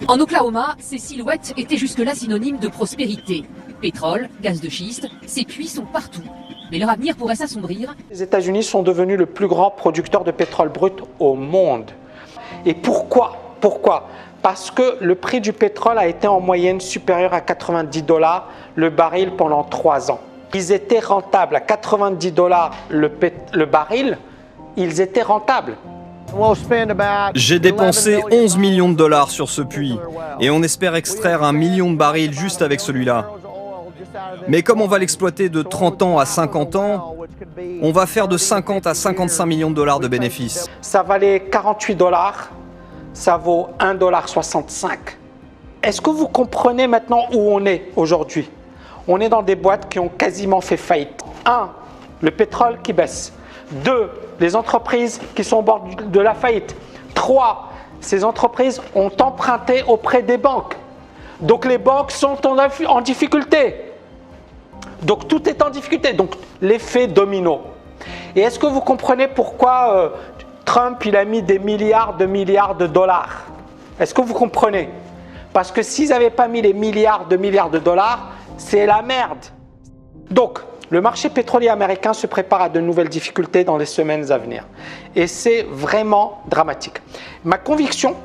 En Oklahoma, ces silhouettes étaient jusque-là synonymes de prospérité. Pétrole, gaz de schiste, ces puits sont partout. Mais leur avenir pourrait s'assombrir. Les États-Unis sont devenus le plus grand producteur de pétrole brut au monde. Et pourquoi? Parce que le prix du pétrole a été en moyenne supérieur à 90 $ le baril pendant 3 ans. Ils étaient rentables à 90 $ le baril, ils étaient rentables. J'ai dépensé 11 millions de dollars sur ce puits et on espère extraire 1 million de barils juste avec celui-là. Mais comme on va l'exploiter de 30 ans à 50 ans, on va faire de 50 à 55 millions de dollars de bénéfices. Ça valait 48 $, ça vaut 1,65 $. Est-ce que vous comprenez maintenant où on est aujourd'hui? On est dans des boîtes qui ont quasiment fait faillite. 1. Le pétrole qui baisse. 2. Les entreprises qui sont au bord de la faillite. 3. Ces entreprises ont emprunté auprès des banques. Donc les banques sont en difficulté. Donc tout est en difficulté. Donc l'effet domino. Et est-ce que vous comprenez pourquoi Trump il a mis des milliards de dollars? Est-ce que vous comprenez? Parce que s'ils n'avaient pas mis les milliards de dollars, c'est la merde. Donc, le marché pétrolier américain se prépare à de nouvelles difficultés dans les semaines à venir. Et c'est vraiment dramatique. Ma conviction,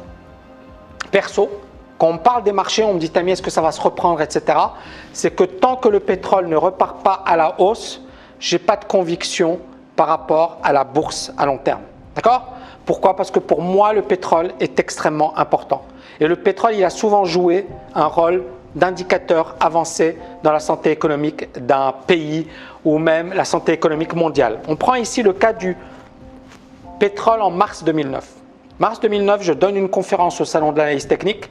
perso, quand on parle des marchés, on me dit « Tammy, est-ce que ça va se reprendre, etc. » C'est que tant que le pétrole ne repart pas à la hausse, je n'ai pas de conviction par rapport à la bourse à long terme. D'accord? Pourquoi? Parce que pour moi, le pétrole est extrêmement important. Et le pétrole, il a souvent joué un rôle d'indicateur avancé dans la santé économique d'un pays ou même la santé économique mondiale. On prend ici le cas du pétrole en mars 2009. Mars 2009, je donne une conférence au Salon de l'analyse technique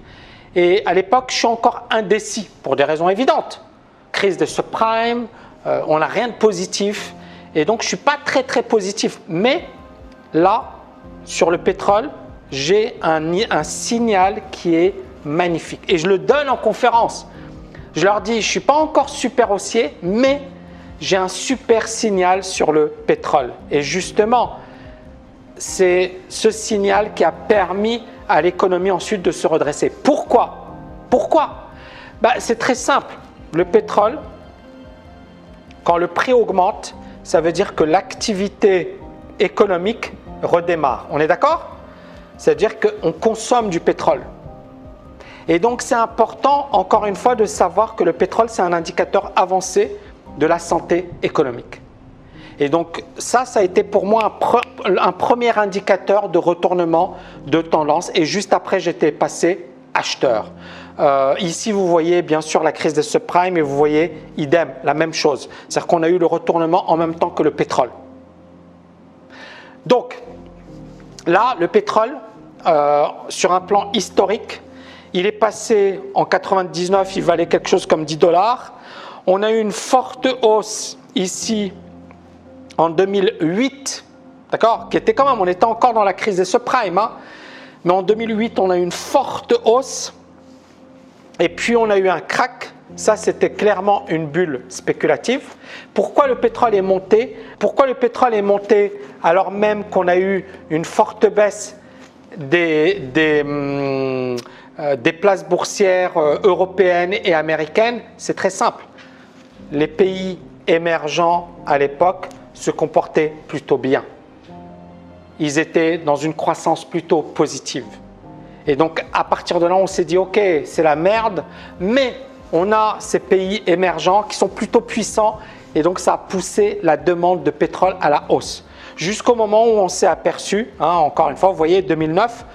et à l'époque, je suis encore indécis pour des raisons évidentes. Crise des subprimes, on n'a rien de positif et donc je ne suis pas très positif. Mais là, sur le pétrole, j'ai un signal qui est magnifique et je le donne en conférence. Je leur dis, je ne suis pas encore super haussier, mais j'ai un super signal sur le pétrole. Et justement, c'est ce signal qui a permis à l'économie ensuite de se redresser. Pourquoi? C'est très simple. Le pétrole, quand le prix augmente, ça veut dire que l'activité économique redémarre. On est d'accord? C'est-à-dire qu'on consomme du pétrole. Et donc, c'est important, encore une fois, de savoir que le pétrole, c'est un indicateur avancé de la santé économique. Et donc, ça a été pour moi un premier indicateur de retournement de tendance. Et juste après, j'étais passé acheteur. Ici, vous voyez bien sûr la crise des subprimes et vous voyez idem, la même chose. C'est-à-dire qu'on a eu le retournement en même temps que le pétrole. Donc, là, le pétrole, sur un plan historique, il est passé en 99, il valait quelque chose comme 10 $. On a eu une forte hausse ici en 2008, d'accord, qui était quand même, on était encore dans la crise des subprimes, hein, mais en 2008, on a eu une forte hausse et puis on a eu un crack. Ça, c'était clairement une bulle spéculative. Pourquoi le pétrole est monté? Pourquoi le pétrole est monté alors même qu'on a eu une forte baisse des places boursières européennes et américaines? C'est très simple. Les pays émergents à l'époque se comportaient plutôt bien. Ils étaient dans une croissance plutôt positive. Et donc, à partir de là, on s'est dit, OK, c'est la merde, mais on a ces pays émergents qui sont plutôt puissants et donc ça a poussé la demande de pétrole à la hausse. Jusqu'au moment où on s'est aperçu, encore une fois, vous voyez, 2009,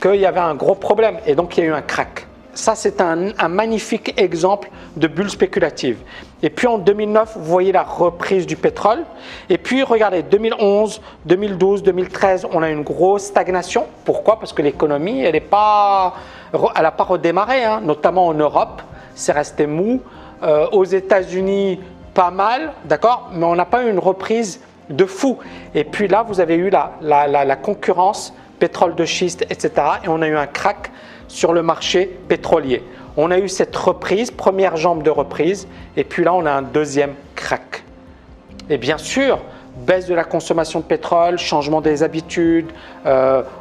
qu'il y avait un gros problème et donc il y a eu un crack. Ça, c'est un magnifique exemple de bulle spéculative. Et puis en 2009, vous voyez la reprise du pétrole. Et puis regardez, 2011, 2012, 2013, on a une grosse stagnation. Pourquoi? Parce que l'économie, elle n'a pas redémarré, hein, notamment en Europe. C'est resté mou. Aux États-Unis, pas mal, d'accord, mais on n'a pas eu une reprise de fou. Et puis là, vous avez eu la concurrence, pétrole de schiste, etc. Et on a eu un crack sur le marché pétrolier. On a eu cette reprise, première jambe de reprise, et puis là, on a un deuxième crack. Et bien sûr, baisse de la consommation de pétrole, changement des habitudes,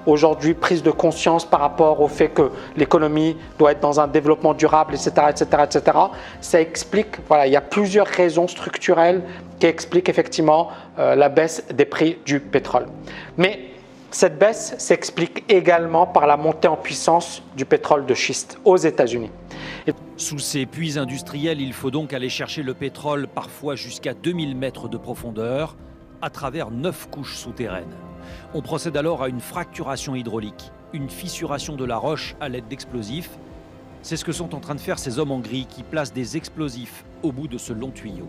aujourd'hui prise de conscience par rapport au fait que l'économie doit être dans un développement durable, etc., etc., etc. Ça explique, voilà, il y a plusieurs raisons structurelles qui expliquent effectivement la baisse des prix du pétrole. Mais cette baisse s'explique également par la montée en puissance du pétrole de schiste aux États-Unis. Sous ces puits industriels, il faut donc aller chercher le pétrole parfois jusqu'à 2000 mètres de profondeur à travers 9 couches souterraines. On procède alors à une fracturation hydraulique, une fissuration de la roche à l'aide d'explosifs. C'est ce que sont en train de faire ces hommes en gris qui placent des explosifs au bout de ce long tuyau.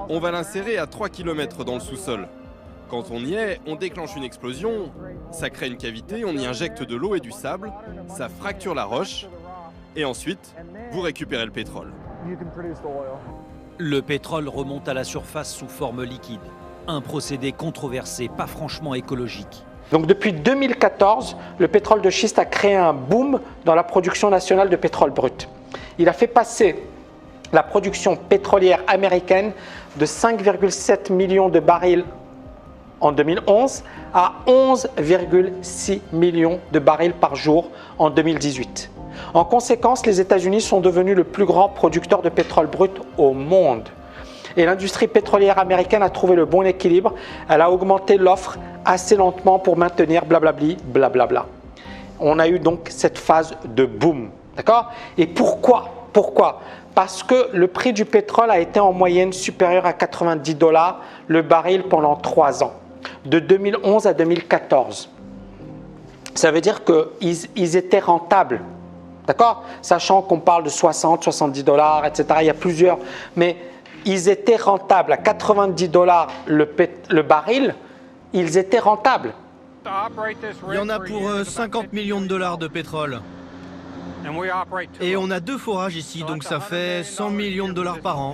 On va l'insérer à 3 km dans le sous-sol. Quand on y est, on déclenche une explosion, ça crée une cavité, on y injecte de l'eau et du sable, ça fracture la roche, et ensuite, vous récupérez le pétrole. Le pétrole remonte à la surface sous forme liquide. Un procédé controversé, pas franchement écologique. Donc depuis 2014, le pétrole de schiste a créé un boom dans la production nationale de pétrole brut. Il a fait passer la production pétrolière américaine de 5,7 millions de barils en 2011 à 11,6 millions de barils par jour en 2018. En conséquence, les États-Unis sont devenus le plus grand producteur de pétrole brut au monde. Et l'industrie pétrolière américaine a trouvé le bon équilibre. Elle a augmenté l'offre assez lentement pour maintenir blablabli, blablabla. On a eu donc cette phase de boom. D'accord ? Et pourquoi ? Parce que le prix du pétrole a été en moyenne supérieur à 90 $ le baril pendant 3 ans, de 2011 à 2014. Ça veut dire qu'ils étaient rentables. D'accord ? Sachant qu'on parle de 60, 70 $, etc. Il y a plusieurs. Mais ils étaient rentables. À 90 $ le baril, ils étaient rentables. Il y en a pour 50 millions de dollars de pétrole. Et on a 2 forages ici, donc ça fait 100 millions de dollars par an.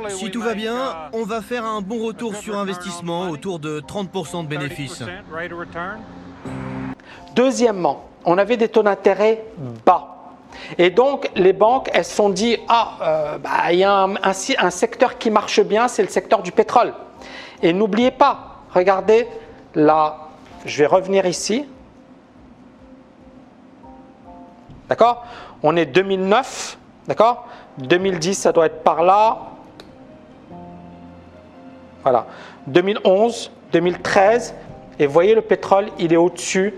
Si tout va bien, on va faire un bon retour sur investissement, autour de 30% de bénéfices. Deuxièmement, on avait des taux d'intérêt bas. Et donc, les banques, elles se sont dit, il y a un secteur qui marche bien, c'est le secteur du pétrole. Et n'oubliez pas, regardez, là, je vais revenir ici. D'accord ? On est 2009, d'accord ? 2010, ça doit être par là. Voilà. 2011, 2013. Et vous voyez, le pétrole, il est au-dessus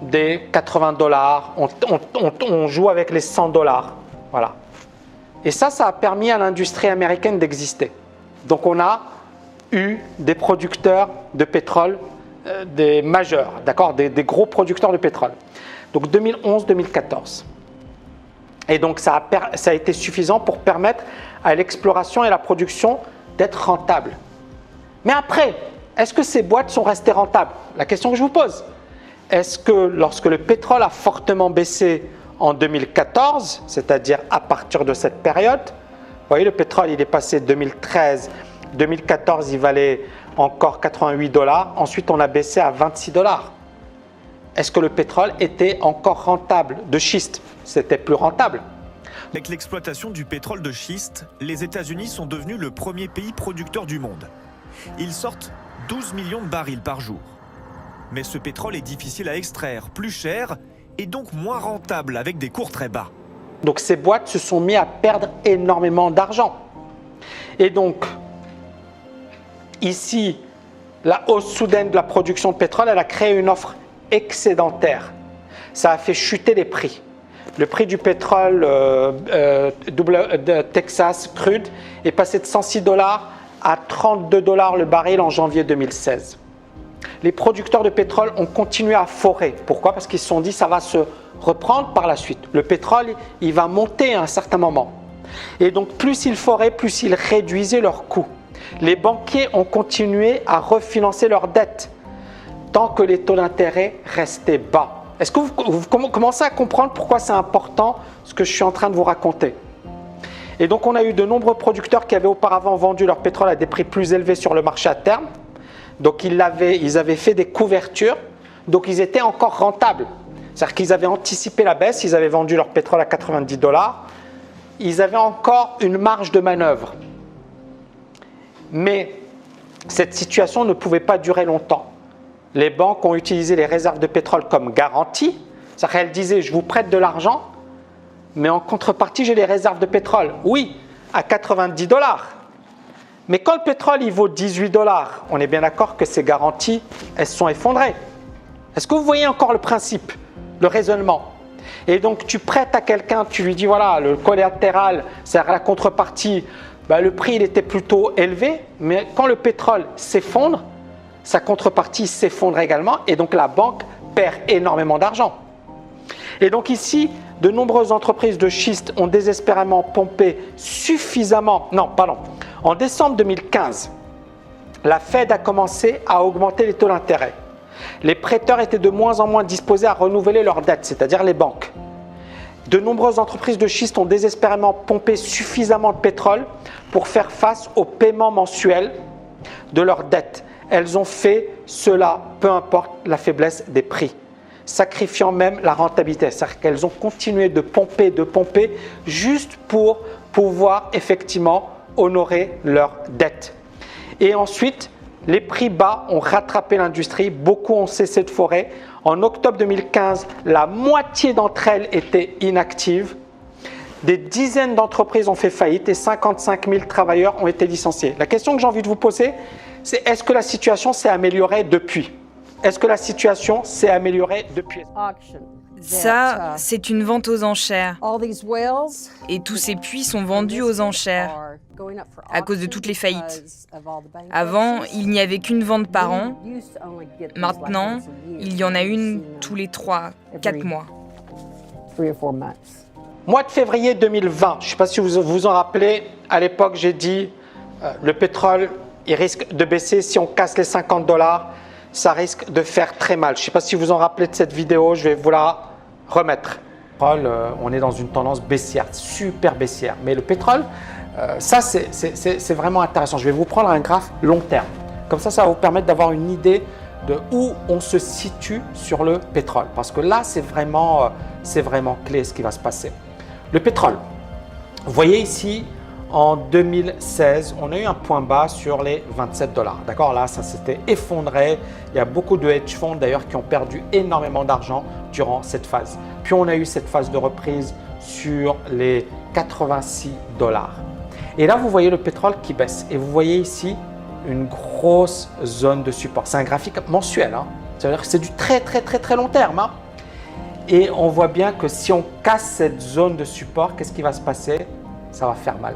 des 80 $. On joue avec les 100 $. Voilà. Et ça a permis à l'industrie américaine d'exister. Donc, on a eu des producteurs de pétrole, des majeurs, d'accord, des gros producteurs de pétrole. Donc 2011-2014. Et donc ça a été suffisant pour permettre à l'exploration et la production d'être rentables. Mais après, est-ce que ces boîtes sont restées rentables? La question que je vous pose. Est-ce que lorsque le pétrole a fortement baissé en 2014, c'est-à-dire à partir de cette période, vous voyez, le pétrole il est passé 2013, 2014 il valait encore 88 $, ensuite on a baissé à 26 $. Est-ce que le pétrole était encore rentable de schiste? C'était plus rentable. Avec l'exploitation du pétrole de schiste, les États-Unis sont devenus le premier pays producteur du monde. Ils sortent 12 millions de barils par jour. Mais ce pétrole est difficile à extraire, plus cher et donc moins rentable avec des cours très bas. Donc ces boîtes se sont mis à perdre énormément d'argent. Et donc, ici, la hausse soudaine de la production de pétrole, elle a créé une offre excédentaire. Ça a fait chuter les prix. Le prix du pétrole de Texas crude est passé de 106 $ à 32 $ le baril en janvier 2016. Les producteurs de pétrole ont continué à forer. Pourquoi? Parce qu'ils se sont dit ça va se reprendre par la suite. Le pétrole, il va monter à un certain moment. Et donc plus ils foraient, plus ils réduisaient leurs coûts. Les banquiers ont continué à refinancer leurs dettes tant que les taux d'intérêt restaient bas. Est-ce que vous commencez à comprendre pourquoi c'est important ce que je suis en train de vous raconter? Et donc on a eu de nombreux producteurs qui avaient auparavant vendu leur pétrole à des prix plus élevés sur le marché à terme. Donc ils avaient fait des couvertures, donc ils étaient encore rentables. C'est-à-dire qu'ils avaient anticipé la baisse, ils avaient vendu leur pétrole à 90 $, ils avaient encore une marge de manœuvre. Mais cette situation ne pouvait pas durer longtemps. Les banques ont utilisé les réserves de pétrole comme garantie. C'est-à-dire qu'elles disaient, je vous prête de l'argent, mais en contrepartie, j'ai les réserves de pétrole. Oui, à 90 $. Mais quand le pétrole il vaut 18 $, on est bien d'accord que ces garanties, elles se sont effondrées. Est-ce que vous voyez encore le principe, le raisonnement? Et donc, tu prêtes à quelqu'un, tu lui dis, voilà, le collatéral, c'est-à-dire la contrepartie, le prix il était plutôt élevé, mais quand le pétrole s'effondre, sa contrepartie s'effondre également, et donc la banque perd énormément d'argent. Et donc ici, de nombreuses entreprises de schiste ont désespérément pompé suffisamment. Non, pardon. En décembre 2015, la Fed a commencé à augmenter les taux d'intérêt. Les prêteurs étaient de moins en moins disposés à renouveler leurs dettes, c'est-à-dire les banques. De nombreuses entreprises de schiste ont désespérément pompé suffisamment de pétrole pour faire face aux paiements mensuels de leurs dettes. Elles ont fait cela, peu importe la faiblesse des prix, sacrifiant même la rentabilité. C'est-à-dire qu'elles ont continué de pomper, juste pour pouvoir effectivement honorer leurs dettes. Et ensuite, les prix bas ont rattrapé l'industrie, beaucoup ont cessé de forer. En octobre 2015, la moitié d'entre elles étaient inactives. Des dizaines d'entreprises ont fait faillite et 55 000 travailleurs ont été licenciés. La question que j'ai envie de vous poser, c'est est-ce que la situation s'est améliorée depuis? Est-ce que la situation s'est améliorée depuis? Ça, c'est une vente aux enchères. Et tous ces puits sont vendus aux enchères à cause de toutes les faillites. Avant, il n'y avait qu'une vente par an. Maintenant, il y en a une tous les 3-4 mois. Mois de février 2020, je ne sais pas si vous vous en rappelez, à l'époque j'ai dit le pétrole il risque de baisser si on casse les 50 $, ça risque de faire très mal. Je ne sais pas si vous vous en rappelez de cette vidéo, je vais vous la remettre. On est dans une tendance baissière, super baissière. Mais le pétrole, ça c'est vraiment intéressant. Je vais vous prendre un graphe long terme. Comme ça va vous permettre d'avoir une idée de où on se situe sur le pétrole. Parce que là, c'est vraiment clé ce qui va se passer. Le pétrole, vous voyez ici, en 2016, on a eu un point bas sur les 27 $. D'accord, là, ça s'était effondré. Il y a beaucoup de hedge funds d'ailleurs qui ont perdu énormément d'argent durant cette phase. Puis on a eu cette phase de reprise sur les 86 $. Et là, vous voyez le pétrole qui baisse. Et vous voyez ici une grosse zone de support. C'est un graphique mensuel. C'est-à-dire que c'est du très long terme. Et on voit bien que si on casse cette zone de support, qu'est-ce qui va se passer? Ça va faire mal.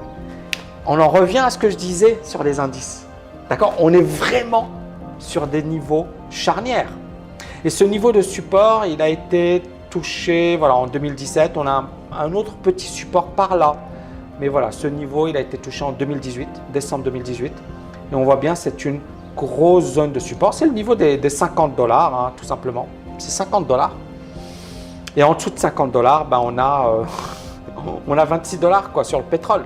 On en revient à ce que je disais sur les indices. D'accord? On est vraiment sur des niveaux charnières. Et ce niveau de support, il a été touché en 2017. On a un autre petit support par là. Mais voilà, ce niveau, il a été touché en 2018, décembre 2018. Et on voit bien, c'est une grosse zone de support. C'est le niveau des 50 $, tout simplement. C'est 50 $. Et en dessous de 50 $, on a 26 $ sur le pétrole.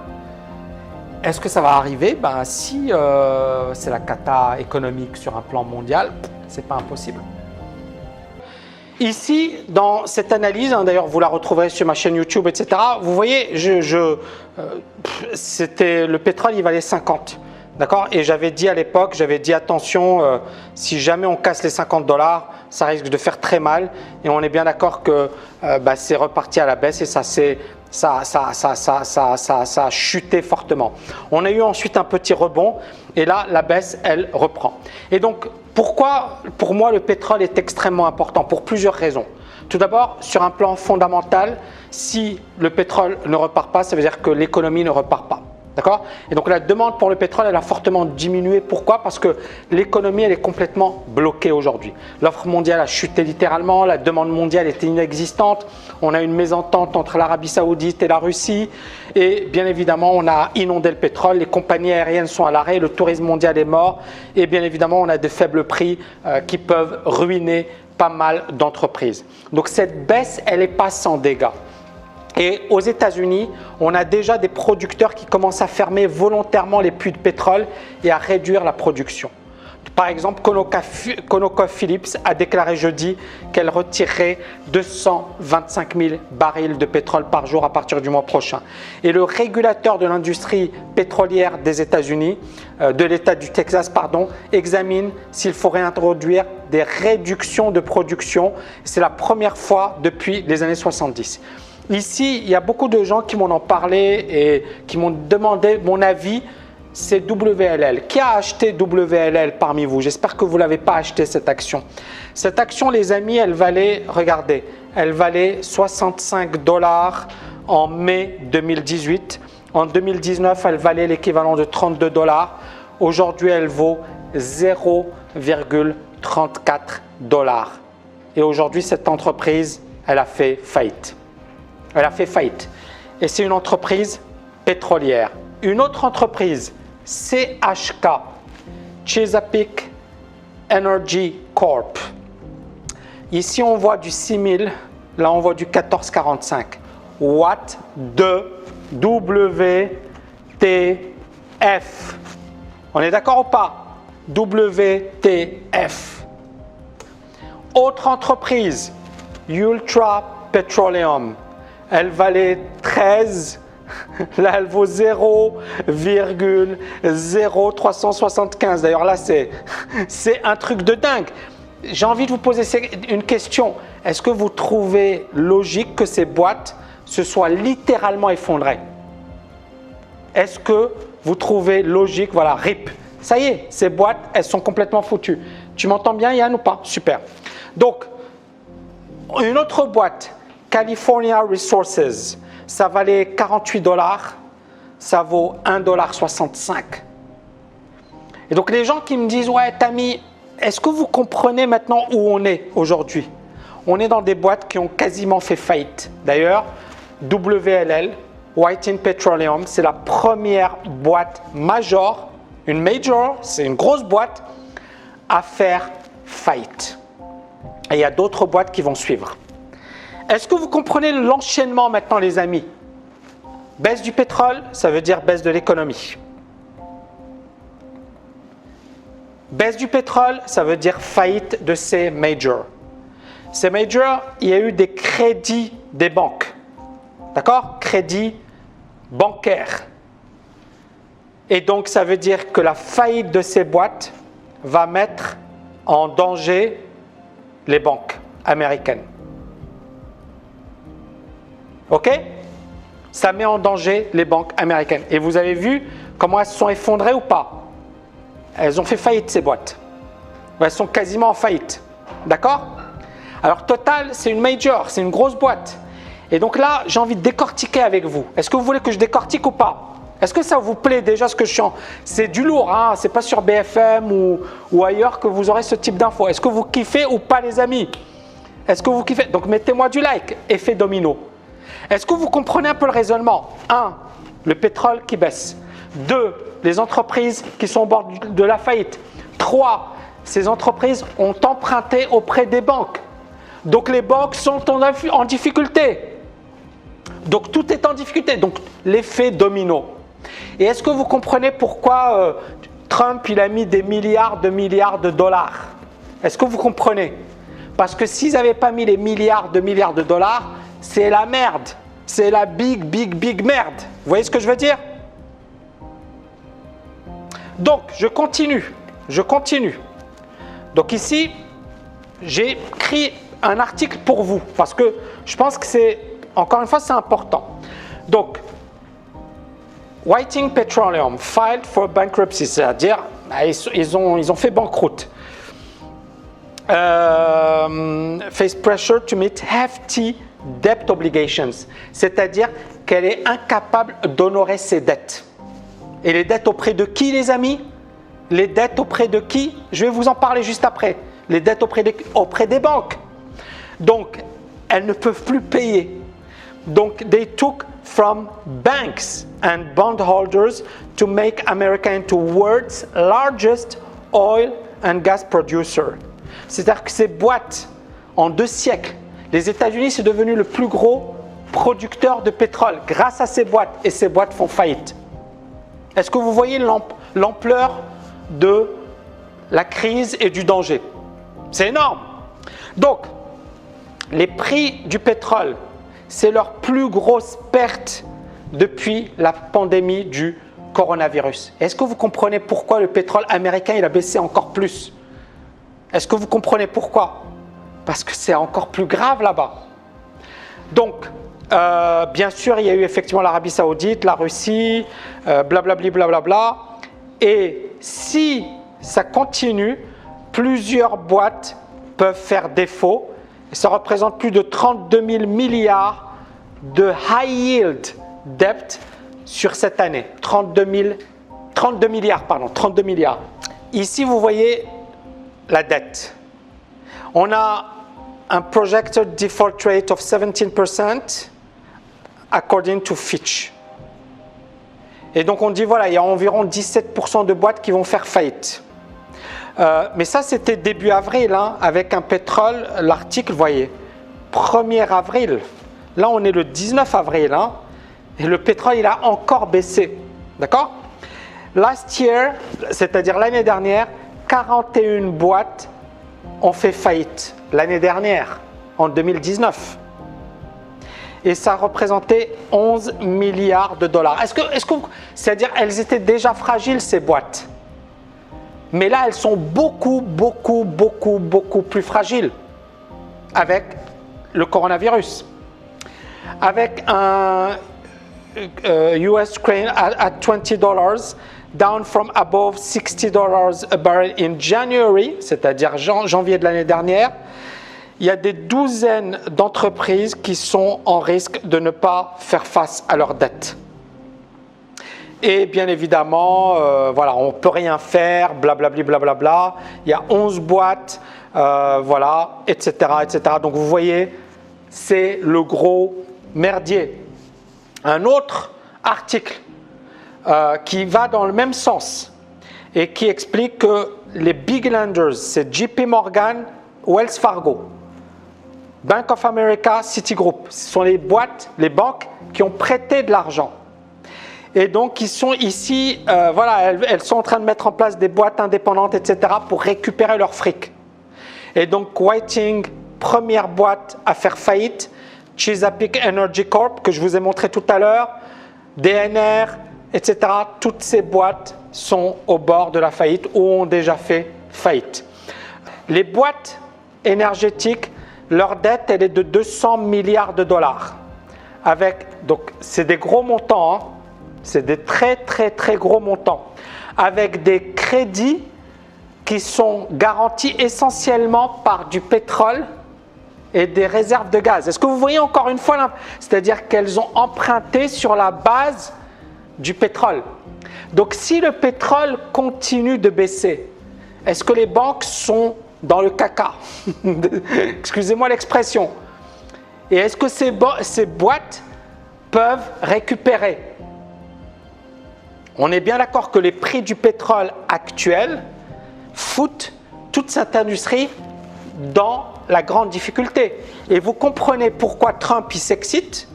Est-ce que ça va arriver? Si c'est la cata économique sur un plan mondial, c'est pas impossible. Ici, dans cette analyse, d'ailleurs vous la retrouverez sur ma chaîne YouTube, etc. Vous voyez, c'était le pétrole, il valait 50. D'accord? Et j'avais dit à l'époque, attention, si jamais on casse les 50 $, ça risque de faire très mal. Et on est bien d'accord que c'est reparti à la baisse et ça a chuté fortement. On a eu ensuite un petit rebond et là, la baisse, elle reprend. Et donc, pourquoi pour moi le pétrole est extrêmement important? Pour plusieurs raisons. Tout d'abord, sur un plan fondamental, si le pétrole ne repart pas, ça veut dire que l'économie ne repart pas. D'accord? Et donc la demande pour le pétrole, elle a fortement diminué. Pourquoi? Parce que l'économie, elle est complètement bloquée aujourd'hui. L'offre mondiale a chuté littéralement, la demande mondiale était inexistante. On a une mésentente entre l'Arabie Saoudite et la Russie. Et bien évidemment, on a inondé le pétrole, les compagnies aériennes sont à l'arrêt, le tourisme mondial est mort. Et bien évidemment, on a de faibles prix qui peuvent ruiner pas mal d'entreprises. Donc cette baisse, elle n'est pas sans dégâts. Et aux États-Unis, on a déjà des producteurs qui commencent à fermer volontairement les puits de pétrole et à réduire la production. Par exemple, ConocoPhillips a déclaré jeudi qu'elle retirerait 225 000 barils de pétrole par jour à partir du mois prochain. Et le régulateur de l'industrie pétrolière des États-Unis, de l'État du Texas, examine s'il faut réintroduire des réductions de production. C'est la première fois depuis les années 70. Ici, il y a beaucoup de gens qui m'en ont parlé et qui m'ont demandé mon avis. C'est WLL. Qui a acheté WLL parmi vous? J'espère que vous ne l'avez pas acheté cette action. Cette action, les amis, elle valait, regardez, elle valait 65 $ en mai 2018. En 2019, elle valait l'équivalent de 32 $. Aujourd'hui, elle vaut 0,34 $. Et aujourd'hui, cette entreprise, elle a fait faillite. Elle a fait faillite. Et c'est une entreprise pétrolière. Une autre entreprise, CHK, Chesapeake Energy Corp. Ici, on voit du 6000, là, on voit du 1445. What de WTF. On est d'accord ou pas? WTF. Autre entreprise, Ultra Petroleum. Elle valait 13. Là, elle vaut 0,0375. D'ailleurs, là, c'est un truc de dingue. J'ai envie de vous poser une question. Est-ce que vous trouvez logique que ces boîtes se soient littéralement effondrées? Est-ce que vous trouvez logique? Voilà, RIP. Ça y est, ces boîtes, elles sont complètement foutues. Tu m'entends bien, Yann, ou pas? Super. Donc, une autre boîte, California Resources. Ça valait 48 $, ça vaut 1,65 $. Et donc les gens qui me disent « Ouais, Tammy, est-ce que vous comprenez maintenant où on est aujourd'hui ?» On est dans des boîtes qui ont quasiment fait faillite. D'ailleurs, WLL, Whiting Petroleum, c'est la première boîte major, une major, c'est une grosse boîte, à faire faillite. Et il y a d'autres boîtes qui vont suivre. Est-ce que vous comprenez l'enchaînement maintenant, les amis? Baisse du pétrole, ça veut dire baisse de l'économie. Baisse du pétrole, ça veut dire faillite de ces majors. Ces majors, il y a eu des crédits des banques. D'accord? Crédits bancaires. Et donc, ça veut dire que la faillite de ces boîtes va mettre en danger les banques américaines. Ok? Ça met en danger les banques américaines. Et vous avez vu comment elles se sont effondrées ou pas? Elles ont fait faillite, ces boîtes. Elles sont quasiment en faillite. D'accord? Alors Total, c'est une major, c'est une grosse boîte. Et donc là, j'ai envie de décortiquer avec vous. Est-ce que vous voulez que je décortique ou pas? Est-ce que ça vous plaît déjà ce que je chante? C'est du lourd, hein? C'est pas sur BFM ou ailleurs que vous aurez ce type d'infos. Est-ce que vous kiffez ou pas, les amis? Est-ce que vous kiffez? Donc mettez-moi du like, effet domino. Est-ce que vous comprenez un peu le raisonnement? 1. Le pétrole qui baisse. 2. Les entreprises qui sont au bord de la faillite. 3. Ces entreprises ont emprunté auprès des banques. Donc les banques sont en difficulté. Donc tout est en difficulté. Donc l'effet domino. Et est-ce que vous comprenez pourquoi Trump il a mis des milliards de dollars? Est-ce que vous comprenez? Parce que s'ils n'avaient pas mis les milliards de dollars, c'est la merde. C'est la big merde. Vous voyez ce que je veux dire? Donc, je continue. Donc ici, j'ai écrit un article pour vous parce que je pense que c'est, encore une fois, c'est important. Donc, Whiting Petroleum filed for bankruptcy, c'est-à-dire ils ont fait banqueroute. Face pressure to meet hefty debt obligations, c'est-à-dire qu'elle est incapable d'honorer ses dettes. Et les dettes auprès de qui, les amis? Les dettes auprès de qui? Je vais vous en parler juste après. Les dettes auprès des banques. Donc, elles ne peuvent plus payer. Donc, they took from banks and bondholders to make America into world's largest oil and gas producer. C'est-à-dire que ces boîtes, en 2 siècles, les États-Unis sont devenus le plus gros producteur de pétrole grâce à ces boîtes. Et ces boîtes font faillite. Est-ce que vous voyez l'ampleur de la crise et du danger. C'est énorme. Donc, les prix du pétrole, c'est leur plus grosse perte depuis la pandémie du coronavirus. Est-ce que vous comprenez pourquoi le pétrole américain il a baissé encore plus? Est-ce que vous comprenez pourquoi? Parce que c'est encore plus grave là-bas. Donc, bien sûr, il y a eu effectivement l'Arabie Saoudite, la Russie, blablabli, blablabla. Et si ça continue, plusieurs boîtes peuvent faire défaut. Et ça représente plus de 32 000 milliards de high yield debt sur cette année. 32 milliards. Ici, vous voyez la dette. On a un projected default rate of 17% according to Fitch. Et donc on dit voilà, il y a environ 17% de boîtes qui vont faire faillite. Mais ça c'était début avril, hein, avec un pétrole, l'article, vous voyez, 1er avril. Là on est le 19 avril, hein, et le pétrole il a encore baissé. D'accord? Last year, c'est-à-dire l'année dernière, 41 boîtes ont fait faillite. L'année dernière, en 2019. Et ça représentait 11 milliards de dollars. C'est-à-dire elles étaient déjà fragiles ces boîtes. Mais là, elles sont beaucoup plus fragiles avec le coronavirus. Avec un US Crane at $20, down from above $60 a barrel in January, c'est-à-dire janvier de l'année dernière, il y a des douzaines d'entreprises qui sont en risque de ne pas faire face à leurs dettes. Et bien évidemment, voilà, on ne peut rien faire, blablabli, blablabla. Il y a 11 boîtes, voilà, etc., etc. Donc vous voyez, c'est le gros merdier. Un autre article qui va dans le même sens et qui explique que les big lenders, c'est JP Morgan, Wells Fargo, Bank of America, Citigroup, ce sont les boîtes, les banques qui ont prêté de l'argent. Et donc, ils sont ici, voilà, elles sont en train de mettre en place des boîtes indépendantes, etc., pour récupérer leur fric. Et donc, Whiting, première boîte à faire faillite, Chesapeake Energy Corp, que je vous ai montré tout à l'heure, DNR, etc., toutes ces boîtes sont au bord de la faillite ou ont déjà fait faillite. Les boîtes énergétiques, leur dette, elle est de 200 milliards de dollars. Donc, c'est des gros montants, hein. C'est des très gros montants, avec des crédits qui sont garantis essentiellement par du pétrole et des réserves de gaz. Est-ce que vous voyez encore une fois là? C'est-à-dire qu'elles ont emprunté sur la base du pétrole. Donc si le pétrole continue de baisser, est-ce que les banques sont dans le caca? Excusez-moi l'expression. Et est-ce que ces boîtes peuvent récupérer? On est bien d'accord que les prix du pétrole actuel foutent toute cette industrie dans la grande difficulté. Et vous comprenez pourquoi Trump il s'excite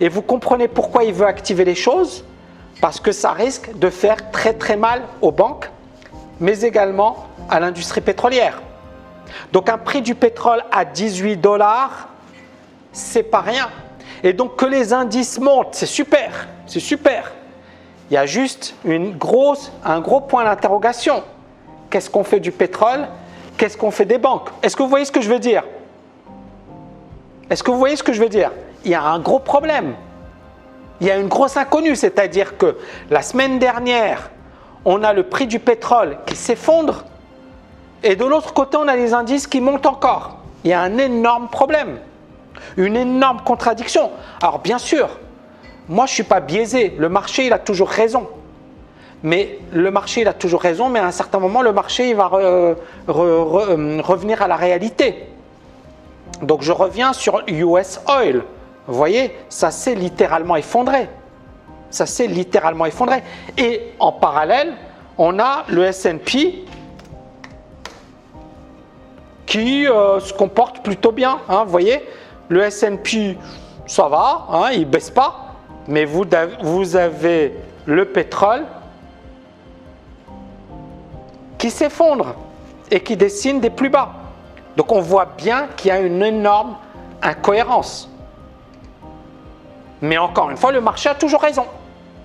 et vous comprenez pourquoi il veut activer les choses, parce que ça risque de faire très mal aux banques, mais également à l'industrie pétrolière. Donc un prix du pétrole à $18, c'est pas rien. Et donc que les indices montent, c'est super, c'est super. Il y a juste un gros point d'interrogation. Qu'est-ce qu'on fait du pétrole? Qu'est-ce qu'on fait des banques? Est-ce que vous voyez ce que je veux dire? Est-ce que vous voyez ce que je veux dire? Il y a un gros problème. Il y a une grosse inconnue, c'est-à-dire que la semaine dernière, on a le prix du pétrole qui s'effondre et de l'autre côté, on a les indices qui montent encore. Il y a un énorme problème, une énorme contradiction. Alors bien sûr, moi je ne suis pas biaisé, le marché il a toujours raison. Mais à un certain moment, le marché il va revenir à la réalité. Donc je reviens sur US Oil. Vous voyez, ça s'est littéralement effondré. Et en parallèle, on a le S&P qui se comporte plutôt bien. Hein, vous voyez, le S&P, ça va, hein, il ne baisse pas. Mais vous avez le pétrole qui s'effondre. et qui dessinent des plus bas. Donc on voit bien qu'il y a une énorme incohérence. Mais encore une fois, le marché a toujours raison.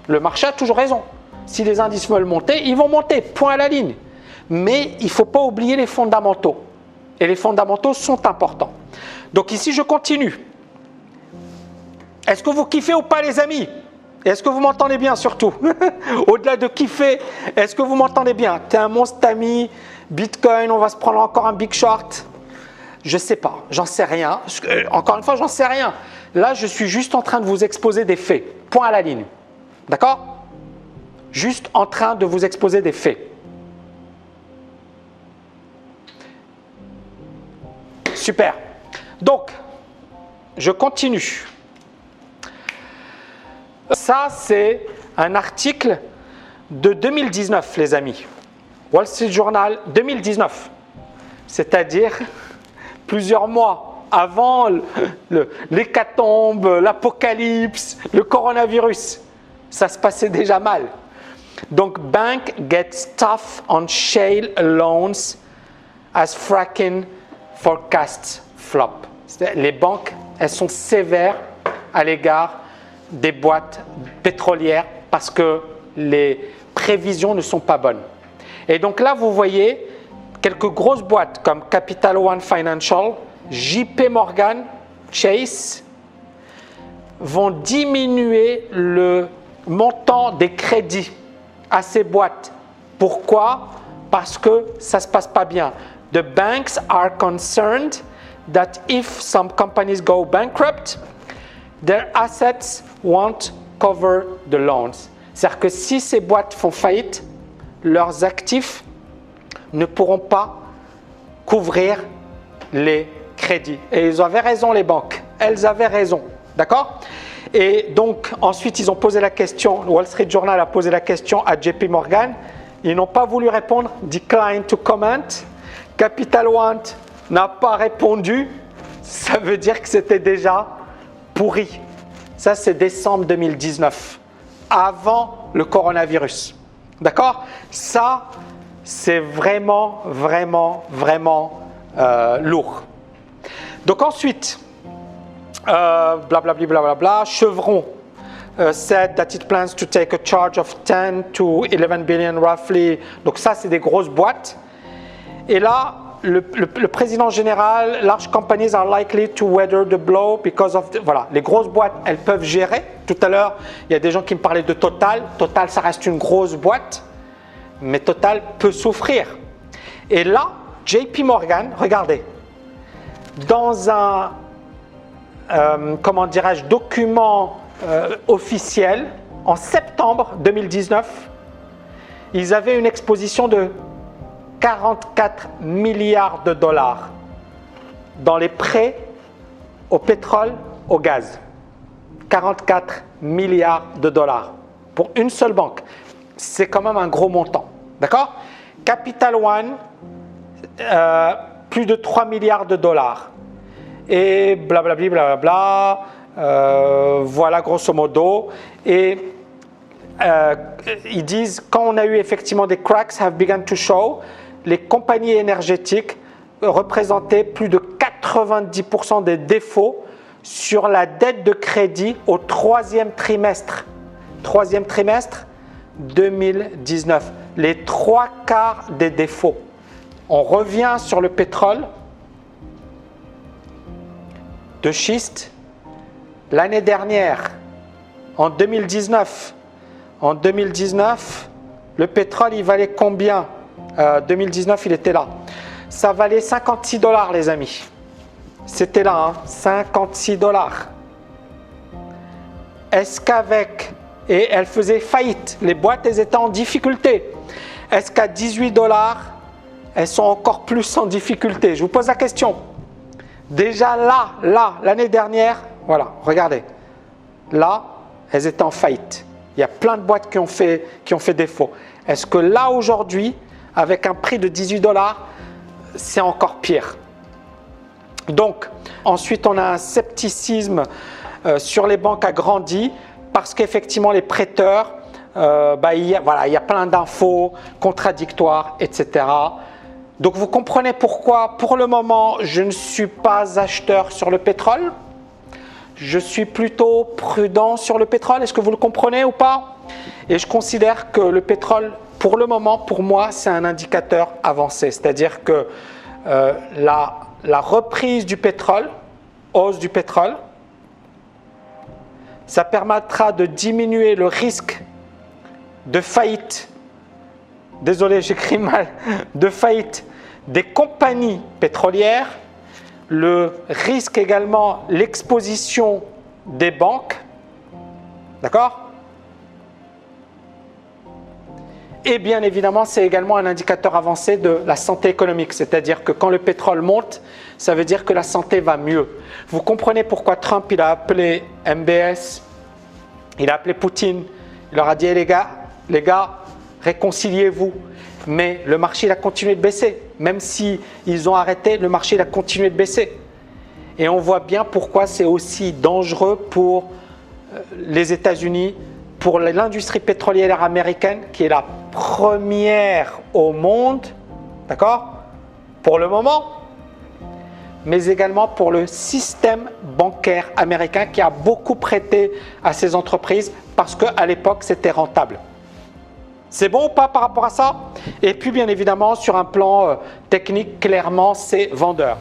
Le marché a toujours raison. Si les indices veulent monter, ils vont monter, point à la ligne. Mais il ne faut pas oublier les fondamentaux. Et les fondamentaux sont importants. Donc ici, je continue. Est-ce que vous kiffez ou pas, les amis? Est-ce que vous m'entendez bien surtout? Au-delà de kiffer, est-ce que vous m'entendez bien? T'es un monstre ami, Bitcoin, on va se prendre encore un big short? Je sais pas, j'en sais rien. Encore une fois, j'en sais rien. Là, je suis juste en train de vous exposer des faits. Point à la ligne. D'accord? Juste en train de vous exposer des faits. Super. Donc, je continue. Ça, c'est un article de 2019, les amis. Wall Street Journal 2019. C'est-à-dire plusieurs mois avant l'hécatombe, l'apocalypse, le coronavirus. Ça se passait déjà mal. Donc, bank gets tough on shale loans as fracking forecasts flop. Les banques, elles sont sévères à l'égard des boîtes pétrolières parce que les prévisions ne sont pas bonnes. Et donc là, vous voyez quelques grosses boîtes comme Capital One Financial, JP Morgan, Chase vont diminuer le montant des crédits à ces boîtes. Pourquoi? Parce que ça ne se passe pas bien. The banks are concerned that if some companies go bankrupt, their assets won't cover the loans. C'est-à-dire que si ces boîtes font faillite, leurs actifs ne pourront pas couvrir les crédits. Et ils avaient raison, les banques. Elles avaient raison. D'accord? Et donc, ensuite, ils ont posé la question, le Wall Street Journal a posé la question à JP Morgan. Ils n'ont pas voulu répondre. Decline to comment. Capital One n'a pas répondu. Ça veut dire que c'était déjà pourri. Ça, c'est décembre 2019, avant le coronavirus. D'accord? Ça, c'est vraiment, vraiment, vraiment lourd. Donc ensuite, blablabla, blablabla, Chevron said that it plans to take a charge of 10 to 11 billion roughly. Donc ça, c'est des grosses boîtes. Et là, le président général, large companies are likely to weather the blow because of voilà, les grosses boîtes, elles peuvent gérer. Tout à l'heure, il y a des gens qui me parlaient de Total. Total, ça reste une grosse boîte, mais Total peut souffrir. Et là, JP Morgan, regardez, dans un comment dirais-je, document officiel, en septembre 2019, ils avaient une exposition de 44 milliards de dollars dans les prêts au pétrole, au gaz. 44 milliards de dollars pour une seule banque. C'est quand même un gros montant. D'accord? Capital One, plus de 3 milliards de dollars. Et blablabla, blablabla, voilà grosso modo. Et ils disent, quand on a eu effectivement des cracks have begun to show, les compagnies énergétiques représentaient plus de 90% des défauts sur la dette de crédit au troisième trimestre. Troisième trimestre 2019. Les 3/4 des défauts. On revient sur le pétrole de schiste. L'année dernière, en 2019, le pétrole, il valait combien? 2019, il était là. Ça valait 56 $, les amis. C'était là, hein, 56 $. Est-ce qu'avec... Et elles faisaient faillite. Les boîtes, elles étaient en difficulté. Est-ce qu'à 18 $, elles sont encore plus en difficulté? Je vous pose la question. Déjà là, l'année dernière, voilà, regardez. Là, elles étaient en faillite. Il y a plein de boîtes qui ont fait défaut. Est-ce que là, aujourd'hui, avec un prix de 18 $, c'est encore pire? Donc, ensuite, on a un scepticisme sur les banques a grandi parce qu'effectivement, les prêteurs, il y a plein d'infos contradictoires, etc. Donc vous comprenez pourquoi, pour le moment, je ne suis pas acheteur sur le pétrole. Je suis plutôt prudent sur le pétrole. Est-ce que vous le comprenez ou pas? Et je considère que le pétrole, pour le moment, pour moi, c'est un indicateur avancé. C'est-à-dire que la reprise du pétrole, hausse du pétrole, ça permettra de diminuer le risque de faillite, désolé j'écris mal, de faillite des compagnies pétrolières, le risque également, l'exposition des banques, d'accord? Et bien évidemment, c'est également un indicateur avancé de la santé économique, c'est-à-dire que quand le pétrole monte, ça veut dire que la santé va mieux. Vous comprenez pourquoi Trump il a appelé MBS, il a appelé Poutine, il leur a dit les gars, réconciliez-vous. Mais le marché il a continué de baisser. Même si ils ont arrêté, le marché il a continué de baisser. Et on voit bien pourquoi c'est aussi dangereux pour les États-Unis, pour l'industrie pétrolière américaine, qui est la première au monde, d'accord, pour le moment, mais également pour le système bancaire américain qui a beaucoup prêté à ces entreprises parce qu'à l'époque, c'était rentable. C'est bon ou pas par rapport à ça? Et puis, bien évidemment, sur un plan technique, clairement, c'est vendeur.